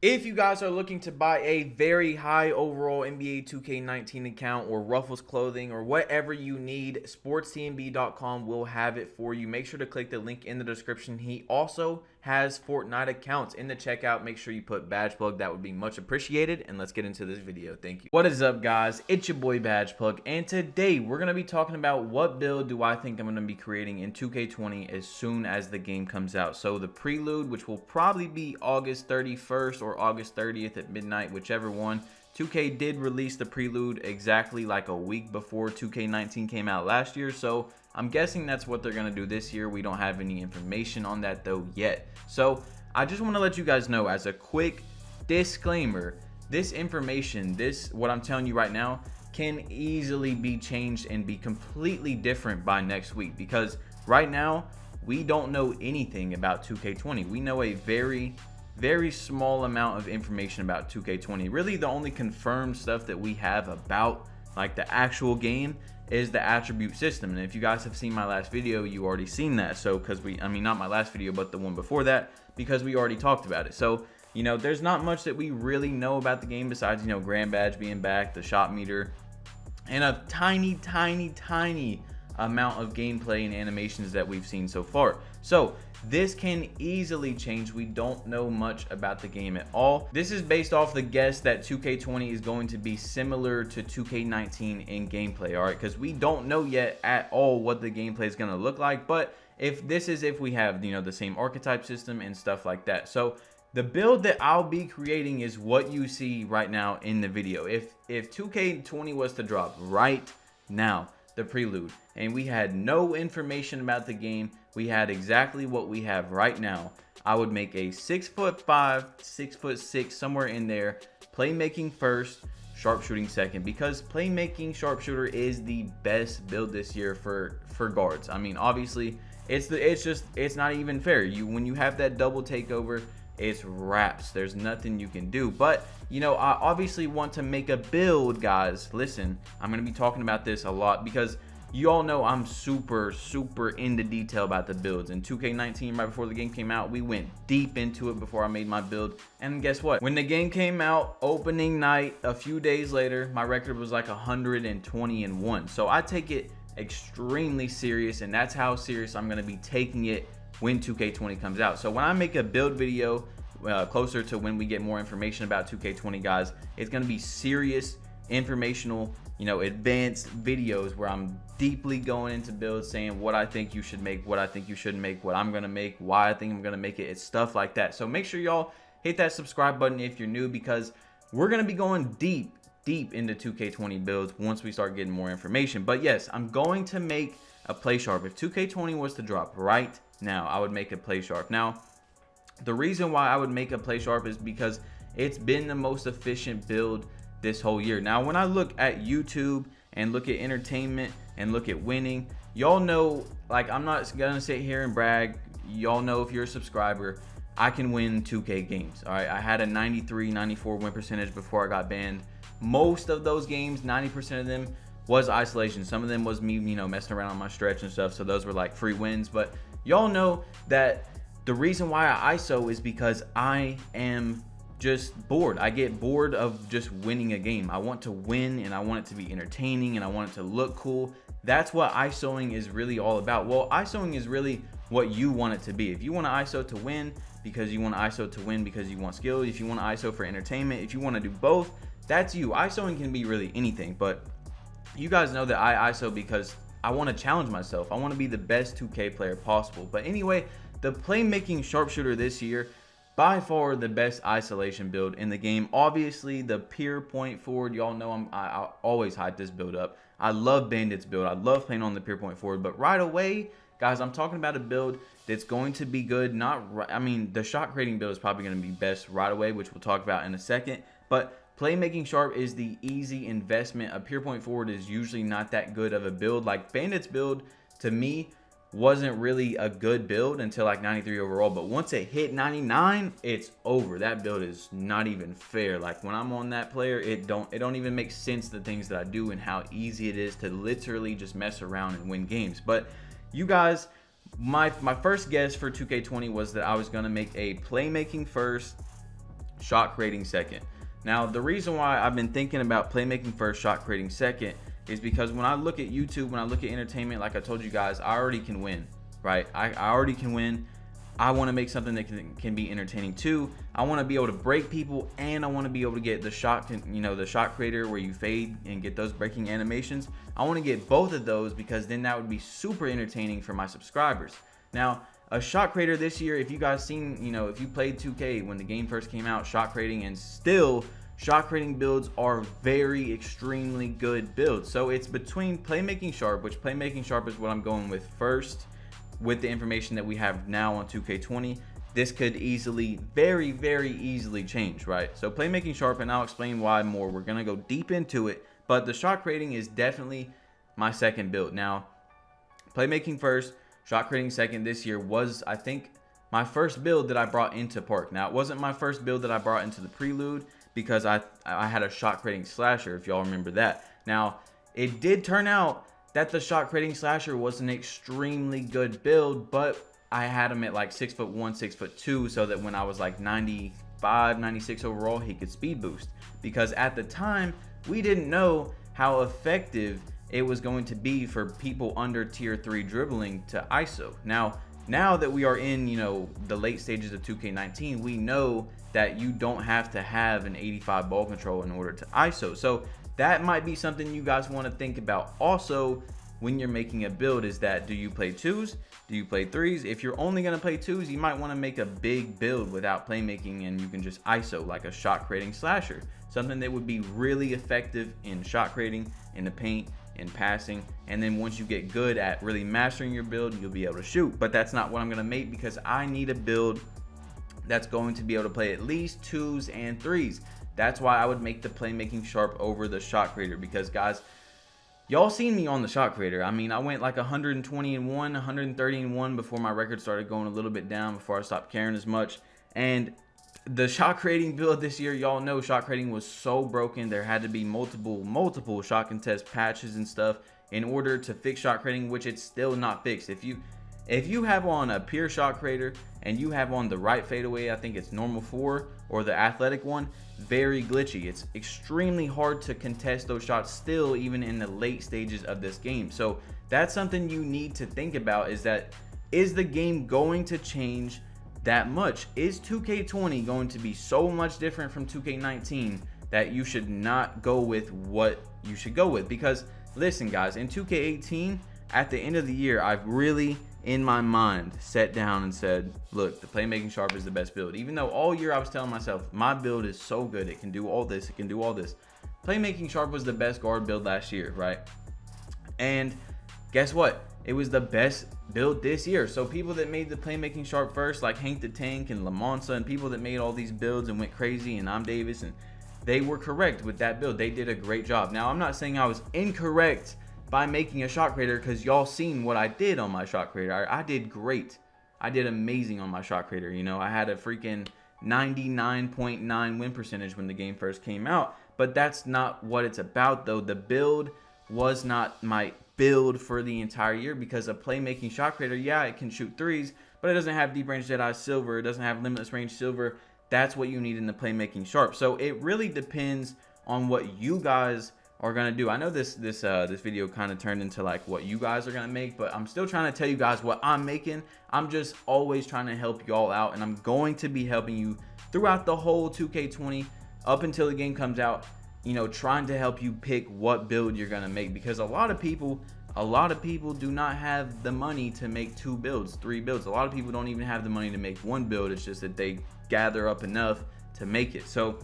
If you guys are looking to buy a very high overall NBA 2K19 account or Ruffles clothing or whatever you need, sportstnb.com will have it for you. Make sure to click the link in the description. He also has Fortnite accounts in the checkout. Make sure you put BADGEPLUG. That would be much appreciated. And let's get into this video. Thank you. What is up, guys? It's your boy BADGEPLUG, and today we're going to be talking about what build do I think I'm going to be creating in 2K20 as soon as the game comes out. So the prelude, which will probably be August 31st or August 30th at midnight, whichever one. 2K did release the prelude exactly like a week before 2K19 came out last year, so I'm guessing that's what they're going to do this year. We don't have any information on that though yet. So I just want to let you guys know, as a quick disclaimer, this information, what I'm telling you right now, can easily be changed and be completely different by next week, because right now we don't know anything about 2K20. We know a very small amount of information about 2K20. Really, the only confirmed stuff that we have about like the actual game is the attribute system. And if you guys have seen my last video, you already seen that. So not my last video, but the one before that, because we already talked about it. So there's not much that we really know about the game besides Grand Badge being back, the shot meter, and a tiny amount of gameplay and animations that we've seen so far. So this can easily change. We don't know much about the game at all. This is based off the guess that 2K20 is going to be similar to 2K19 in gameplay, all right? Because we don't know yet at all what the gameplay is going to look like. But if we have the same archetype system and stuff like that. So the build that I'll be creating is what you see right now in the video. If 2K20 was to drop right now, the prelude, and we had no information about the game, we had exactly what we have right now, I would make a 6'5", 6'6", somewhere in there, playmaking first, sharpshooting second, because playmaking sharpshooter is the best build this year for guards. I mean, obviously it's not even fair. When you have that double takeover, it's wraps. There's nothing you can do. But I obviously want to make a build, guys. Listen, I'm going to be talking about this a lot because you all know I'm super into detail about the builds. In 2K19, right before the game came out, we went deep into it before I made my build. And guess what? When the game came out, opening night, a few days later, my record was like 120-1. So I take it extremely serious, and that's how serious I'm going to be taking it when 2K20 comes out. So when I make a build video closer to when we get more information about 2K20, guys, it's going to be serious, informational, advanced videos where I'm deeply going into builds, saying what I think you should make, what I think you shouldn't make, what I'm going to make, why I think I'm going to make it. It's stuff like that. So make sure y'all hit that subscribe button if you're new, because we're going to be going deep into 2K20 builds once we start getting more information. But yes, I'm going to make a play sharp. If 2K20 was to drop right now, I would make a play sharp. Now, the reason why I would make a play sharp is because it's been the most efficient build this whole year. Now, when I look at YouTube and look at entertainment and look at winning, y'all know, like, I'm not gonna sit here and brag. Y'all know, if you're a subscriber, I can win 2K games. All right, I had a 93-94 win percentage before I got banned. Most of those games, 90% of them, was isolation. Some of them was me, messing around on my stretch and stuff. So those were like free wins. But y'all know that the reason why I ISO is because I am just bored. I get bored of just winning a game. I want to win, and I want it to be entertaining, and I want it to look cool. That's what ISOing is really all about. Well, ISOing is really what you want it to be. If you want to ISO to win because you want to ISO to win because you want skill, if you want to ISO for entertainment, if you want to do both, that's you. ISOing can be really anything, but you guys know that I ISO because I want to challenge myself. I want to be the best 2K player possible. But anyway, the playmaking sharpshooter this year, by far the best isolation build in the game. Obviously, the pure point forward, y'all know I always hype this build up. I love Bandit's build. I love playing on the pure point forward. But right away, guys, I'm talking about a build that's going to be good. The shot creating build is probably going to be best right away, which we'll talk about in a second. But playmaking sharp is the easy investment. A pure point forward is usually not that good of a build. Like Bandit's build, to me, wasn't really a good build until like 93 overall, but once it hit 99, it's over. That build is not even fair. Like when I'm on that player, it don't even make sense, the things that I do and how easy it is to literally just mess around and win games. But you guys, my first guess for 2K20 was that I was going to make a playmaking first, shot creating second. Now, the reason why I've been thinking about playmaking first, shot creating second is because when I look at YouTube, when I look at entertainment, like I told you guys, I already can win, right? I already can win. I want to make something that can be entertaining too. I want to be able to break people, and I want to be able to get the shot, the shot creator where you fade and get those breaking animations. I want to get both of those because then that would be super entertaining for my subscribers. Now, a shot creator this year, if you guys seen, if you played 2K when the game first came out, shot creating, and still shot creating builds are very extremely good builds. So it's between playmaking sharp, which playmaking sharp is what I'm going with first. With the information that we have now on 2K20, this could easily, very, very easily change, right? So playmaking sharp, and I'll explain why more. We're going to go deep into it, but the shot creating is definitely my second build. Now, playmaking first, shot creating second this year was, I think, my first build that I brought into Park. Now, it wasn't my first build that I brought into the prelude because I had a shot creating slasher, if y'all remember that. Now, it did turn out that the shot creating slasher was an extremely good build, but I had him at like 6'1", 6'2", so that when I was like 95, 96 overall, he could speed boost. Because at the time, we didn't know how effective it was going to be for people under tier 3 dribbling to ISO. Now that we are in, the late stages of 2K19, we know that you don't have to have an 85 ball control in order to ISO. So that might be something you guys want to think about also when you're making a build, is that do you play 2s? Do you play 3s? If you're only going to play 2s, you might want to make a big build without playmaking, and you can just ISO like a shot creating slasher. Something that would be really effective in shot creating, in the paint, in passing, and then once you get good at really mastering your build, you'll be able to shoot. But that's not what I'm going to make because I need a build that's going to be able to play at least 2s and 3s. That's why I would make the playmaking sharp over the shot creator, because guys, y'all seen me on the shot creator. I mean, I went like 120-1, 130-1 before my record started going a little bit down, before I stopped caring as much. And the shot creating build this year, y'all know shot creating was so broken. There had to be multiple shot contest patches and stuff in order to fix shot creating, which it's still not fixed. If you have on a pure shot creator and you have on the right fadeaway, I think it's normal 4 or the athletic one, very glitchy. It's extremely hard to contest those shots still, even in the late stages of this game. So that's something you need to think about, is the game going to change that much? Is 2K20 going to be so much different from 2K19 that you should not go with what you should go with? Because listen guys, in 2K18, at the end of the year, I've really, in my mind, sat down and said, look, the playmaking sharp is the best build. Even though all year I was telling myself, my build is so good, it can do all this, it can do all this. Playmaking sharp was the best guard build last year, right? And guess what? It was the best build this year. So people that made the playmaking sharp first, like Hank the Tank and Lamonsa, and people that made all these builds and went crazy, and I'm Davis, and they were correct with that build. They did a great job. Now, I'm not saying I was incorrect by making a shot creator, because y'all seen what I did on my shot creator. I did great. I did amazing on my shot creator. I had a freaking 99.9 win percentage when the game first came out. But that's not what it's about, though. The build was not my build for the entire year, because a playmaking shot creator, yeah, it can shoot 3s, but it doesn't have deep range Jedi silver. It doesn't have limitless range silver. That's what you need in the playmaking sharp. So it really depends on what you guys are gonna do. I know this video kind of turned into like what you guys are gonna make, but I'm still trying to tell you guys what I'm making. I'm just always trying to help y'all out, and I'm going to be helping you throughout the whole 2K20 up until the game comes out, trying to help you pick what build you're gonna make, because a lot of people do not have the money to make 2 builds, 3 builds. A lot of people don't even have the money to make 1 build. It's just that they gather up enough to make it. So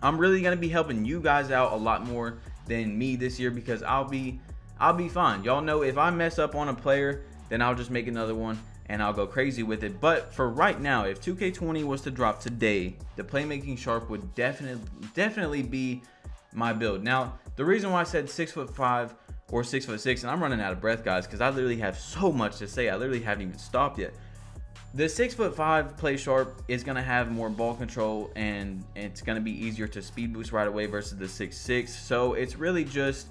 I'm really gonna be helping you guys out a lot more than me this year, because I'll be fine. Y'all know if I mess up on a player, then I'll just make another one and I'll go crazy with it. But for right now, if 2K20 was to drop today, the playmaking sharp would definitely be my build. Now, the reason why I said 6'5" or 6'6", and I'm running out of breath, guys, because I literally have so much to say. I literally haven't even stopped yet. The 6'5" play sharp is going to have more ball control, and it's going to be easier to speed boost right away versus the 6'6". So it's really just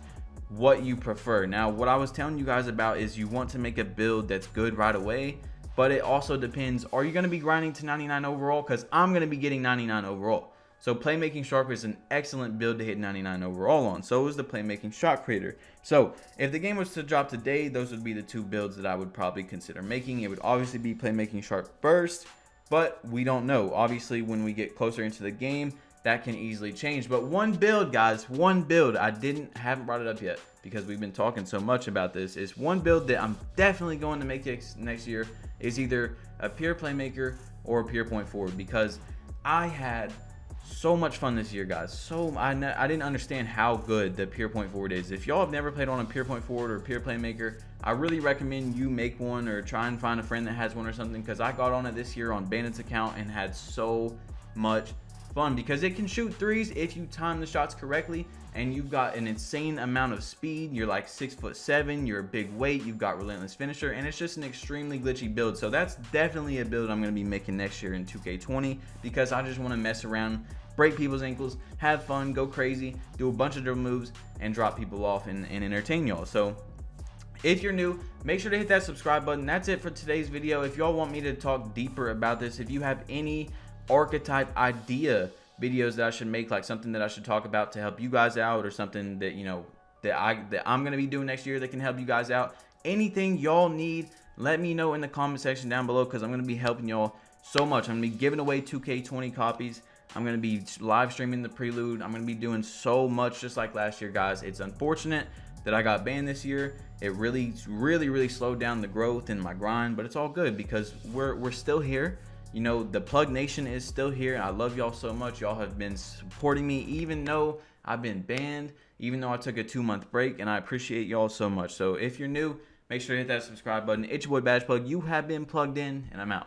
what you prefer. Now, what I was telling you guys about is you want to make a build that's good right away. but it also depends. Are you going to be grinding to 99 overall? Because I'm going to be getting 99 overall. So Playmaking Sharp is an excellent build to hit 99 overall on. So is the Playmaking Shot Creator. So if the game was to drop today, those would be the two builds that I would probably consider making. It would obviously be Playmaking Sharp first, but we don't know. Obviously, when we get closer into the game, that can easily change. But one build, guys, one build, haven't brought it up yet because we've been talking so much about this, is one build that I'm definitely going to make next year is either a pure playmaker or a pure point forward, because I had so much fun this year, guys. So I didn't understand how good the pure point forward is. If y'all have never played on a pure point forward or a pure playmaker, I really recommend you make one or try and find a friend that has one or something, because I got on it this year on Bandit's account and had so much fun, because it can shoot threes if you time the shots correctly, and you've got an insane amount of speed. You're like 6'7", you're a big weight, you've got relentless finisher, and it's just an extremely glitchy build. So that's definitely a build I'm going to be making next year in 2K20, because I just want to mess around, break people's ankles, have fun, go crazy, do a bunch of dribble moves, and drop people off and entertain y'all. So if you're new, make sure to hit that subscribe button. That's it for today's video. If y'all want me to talk deeper about this, if you have any archetype idea videos that I should make, like something that I should talk about to help you guys out, or something that, you know, that I'm going to be doing next year that can help you guys out, anything y'all need, let me know in the comment section down below, because I'm going to be helping y'all so much. I'm going to be giving away 2K20 copies. I'm going to be live streaming the prelude. I'm going to be doing so much just like last year, guys. It's unfortunate that I got banned this year. It really slowed down the growth in my grind, but it's all good because we're still here. You know, the Plug Nation is still here. I love y'all so much. Y'all have been supporting me even though I've been banned, even though I took a 2-month break, and I appreciate y'all so much. So if you're new, make sure to hit that subscribe button. It's your boy BADGEPLUG. You have been plugged in, and I'm out.